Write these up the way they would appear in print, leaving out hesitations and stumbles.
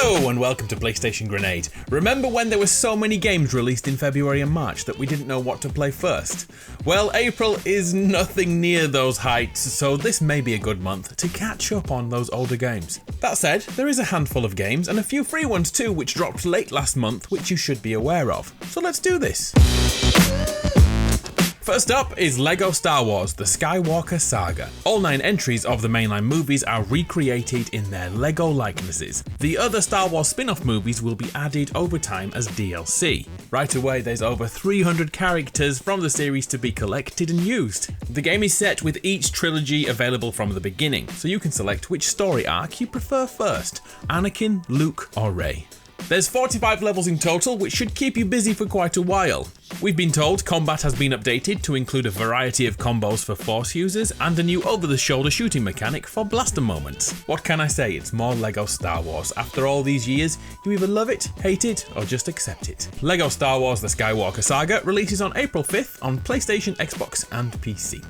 Hello and welcome to PlayStation Grenade. Remember when there were so many games released in February and March that we didn't know what to play first? Well, April is nothing near those heights, so this may be a good month to catch up on those older games. That said, there is a handful of games and a few free ones too which dropped late last month which you should be aware of. So let's do this. First up is LEGO Star Wars The Skywalker Saga. All 9 entries of the mainline movies are recreated in their LEGO likenesses. The other Star Wars spin-off movies will be added over time as DLC. Right away there's over 300 characters from the series to be collected and used. The game is set with each trilogy available from the beginning, so you can select which story arc you prefer first, Anakin, Luke or Rey. There's 45 levels in total, which should keep you busy for quite a while. We've been told combat has been updated to include a variety of combos for Force users and a new over-the-shoulder shooting mechanic for blaster moments. What can I say, it's more LEGO Star Wars. After all these years, you either love it, hate it, or just accept it. LEGO Star Wars The Skywalker Saga releases on April 5th on PlayStation, Xbox and PC.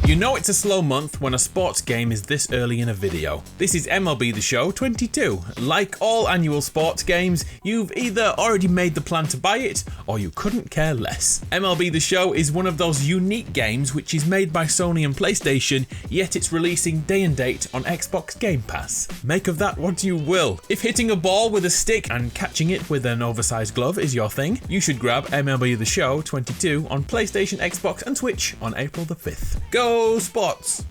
You know it's a slow month when a sports game is this early in a video. This is MLB The Show 22. Like all annual sports games, you've either already made the plan to buy it, or you couldn't care less. MLB The Show is one of those unique games which is made by Sony and PlayStation, yet it's releasing day and date on Xbox Game Pass. Make of that what you will. If hitting a ball with a stick and catching it with an oversized glove is your thing, you should grab MLB The Show 22 on PlayStation, Xbox and Switch on April the 5th. Go Sports!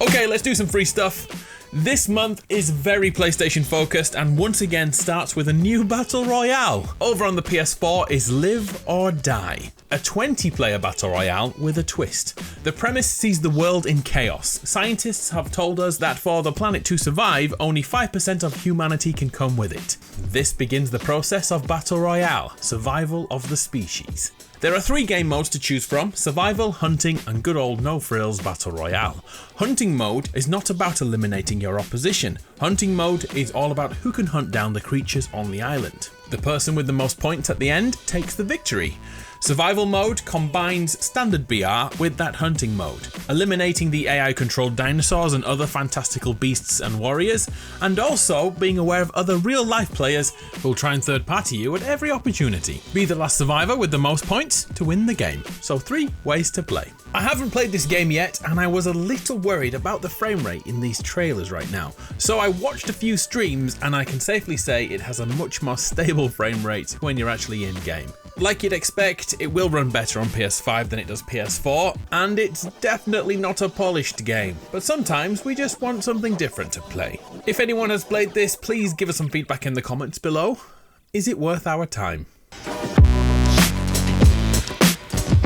Okay, let's do some free stuff. This month is very PlayStation focused and once again starts with a new Battle Royale. Over on the PS4 is Live or Die, a 20-player Battle Royale with a twist. The premise sees the world in chaos. Scientists have told us that for the planet to survive, only 5% of humanity can come with it. This begins the process of Battle Royale, survival of the species. There are 3 game modes to choose from: survival, hunting and good old no frills Battle Royale. Hunting mode is not about eliminating your opposition. Hunting mode is all about who can hunt down the creatures on the island. The person with the most points at the end takes the victory. Survival mode combines standard BR with that hunting mode, eliminating the AI-controlled dinosaurs and other fantastical beasts and warriors, and also being aware of other real-life players who'll try and third-party you at every opportunity. Be the last survivor with the most points to win the game. So 3 ways to play. I haven't played this game yet, and I was a little worried about the frame rate in these trailers right now. So I watched a few streams, and I can safely say it has a much more stable frame rate when you're actually in game. Like you'd expect, it will run better on PS5 than it does PS4, and it's definitely not a polished game, but sometimes we just want something different to play. If anyone has played this, please give us some feedback in the comments below. Is it worth our time?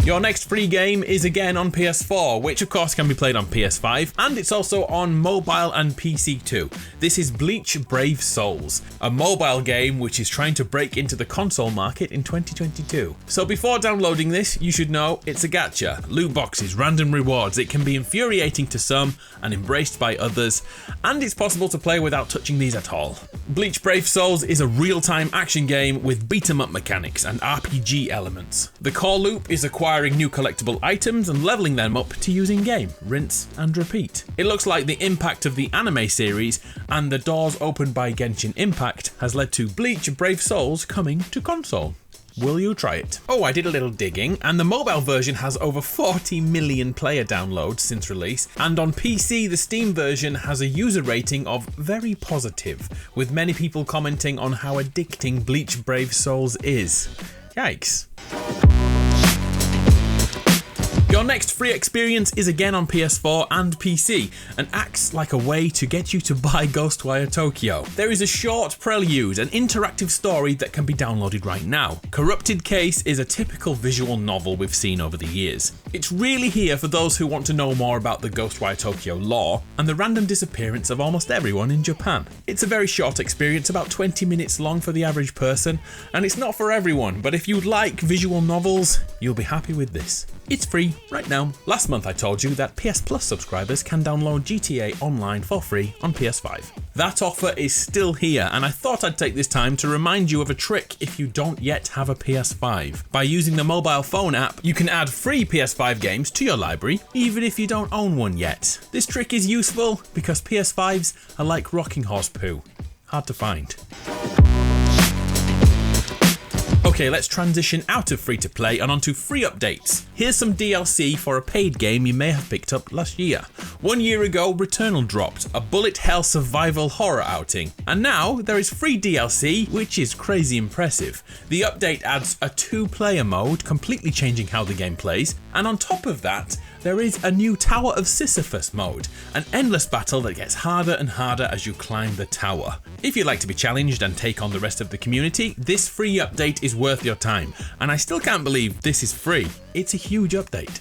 Your next free game is again on PS4, which of course can be played on PS5, and it's also on mobile and PC too. This is Bleach Brave Souls, a mobile game which is trying to break into the console market in 2022. So before downloading this, you should know it's a gacha, loot boxes, random rewards. It can be infuriating to some and embraced by others, and it's possible to play without touching these at all. Bleach Brave Souls is a real-time action game with beat-em-up mechanics and RPG elements. The core loop is acquiring new collectible items and leveling them up to use in game, rinse and repeat. It looks like the impact of the anime series and the doors opened by Genshin Impact has led to Bleach Brave Souls coming to console. Will you try it? Oh, I did a little digging, and the mobile version has over 40 million player downloads since release, and on PC the Steam version has a user rating of very positive, with many people commenting on how addicting Bleach Brave Souls is. Yikes. Your next free experience is again on PS4 and PC, and acts like a way to get you to buy Ghostwire Tokyo. There is a short Prelude, an interactive story that can be downloaded right now. Corrupted Case is a typical visual novel we've seen over the years. It's really here for those who want to know more about the Ghostwire Tokyo lore and the random disappearance of almost everyone in Japan. It's a very short experience, about 20 minutes long for the average person, and it's not for everyone, but if you'd like visual novels, you'll be happy with this. It's free right now. Last month I told you that PS Plus subscribers can download GTA Online for free on PS5. That offer is still here, and I thought I'd take this time to remind you of a trick if you don't yet have a PS5. By using the mobile phone app, you can add free PS5 games to your library, even if you don't own one yet. This trick is useful because PS5s are like rocking horse poo. Hard to find. Okay, let's transition out of free-to-play and onto free updates. Here's some DLC for a paid game you may have picked up last year. 1 year ago, Returnal dropped, a bullet hell survival horror outing. And now, there is free DLC, which is crazy impressive. The update adds a 2-player mode, completely changing how the game plays, and on top of that, there is a new Tower of Sisyphus mode, an endless battle that gets harder and harder as you climb the tower. If you'd like to be challenged and take on the rest of the community, this free update is worth your time, and I still can't believe this is free. It's a huge update.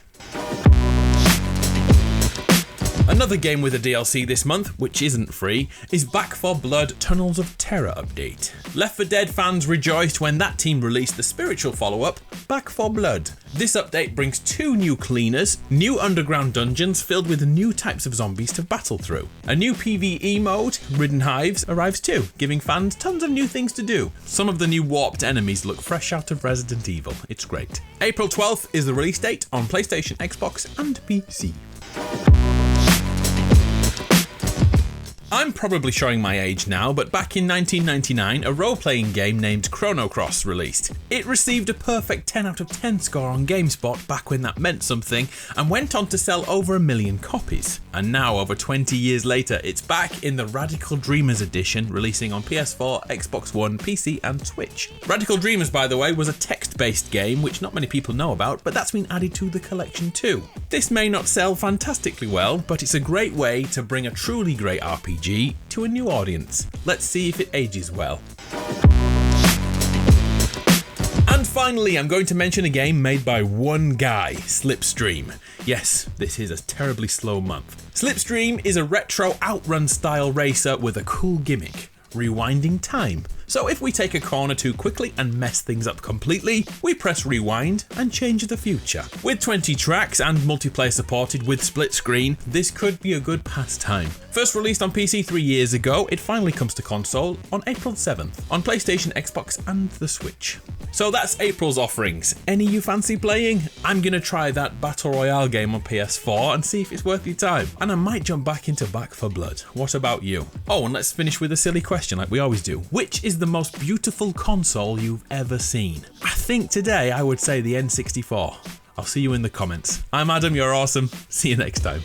Another game with a DLC this month, which isn't free, is Back 4 Blood Tunnels of Terror update. Left 4 Dead fans rejoiced when that team released the spiritual follow-up, Back 4 Blood. This update brings 2 new cleaners, new underground dungeons filled with new types of zombies to battle through. A new PvE mode, Ridden Hives, arrives too, giving fans tons of new things to do. Some of the new warped enemies look fresh out of Resident Evil. It's great. April 12th is the release date on PlayStation, Xbox and PC. I'm probably showing my age now, but back in 1999, a role-playing game named Chrono released. It received a perfect 10 out of 10 score on GameSpot back when that meant something, and went on to sell over 1 million copies. And now, over 20 years later, it's back in the Radical Dreamers edition, releasing on PS4, Xbox One, PC and Switch. Radical Dreamers, by the way, was a text-based game, which not many people know about, but that's been added to the collection too. This may not sell fantastically well, but it's a great way to bring a truly great RPG to a new audience. Let's see if it ages well. And finally, I'm going to mention a game made by one guy, Slipstream. Yes, this is a terribly slow month. Slipstream is a retro outrun style racer with a cool gimmick, rewinding time. So if we take a corner too quickly and mess things up completely, we press rewind and change the future. With 20 tracks and multiplayer supported with split screen, this could be a good pastime. First released on PC 3 years ago, it finally comes to console on April 7th on PlayStation, Xbox and the Switch. So that's April's offerings. Any you fancy playing? I'm gonna try that Battle Royale game on PS4 and see if it's worth your time. And I might jump back into Back 4 Blood. What about you? Oh, and let's finish with a silly question like we always do. Which is the most beautiful console you've ever seen? I think today I would say the N64. I'll see you in the comments. I'm Adam, you're awesome. See you next time.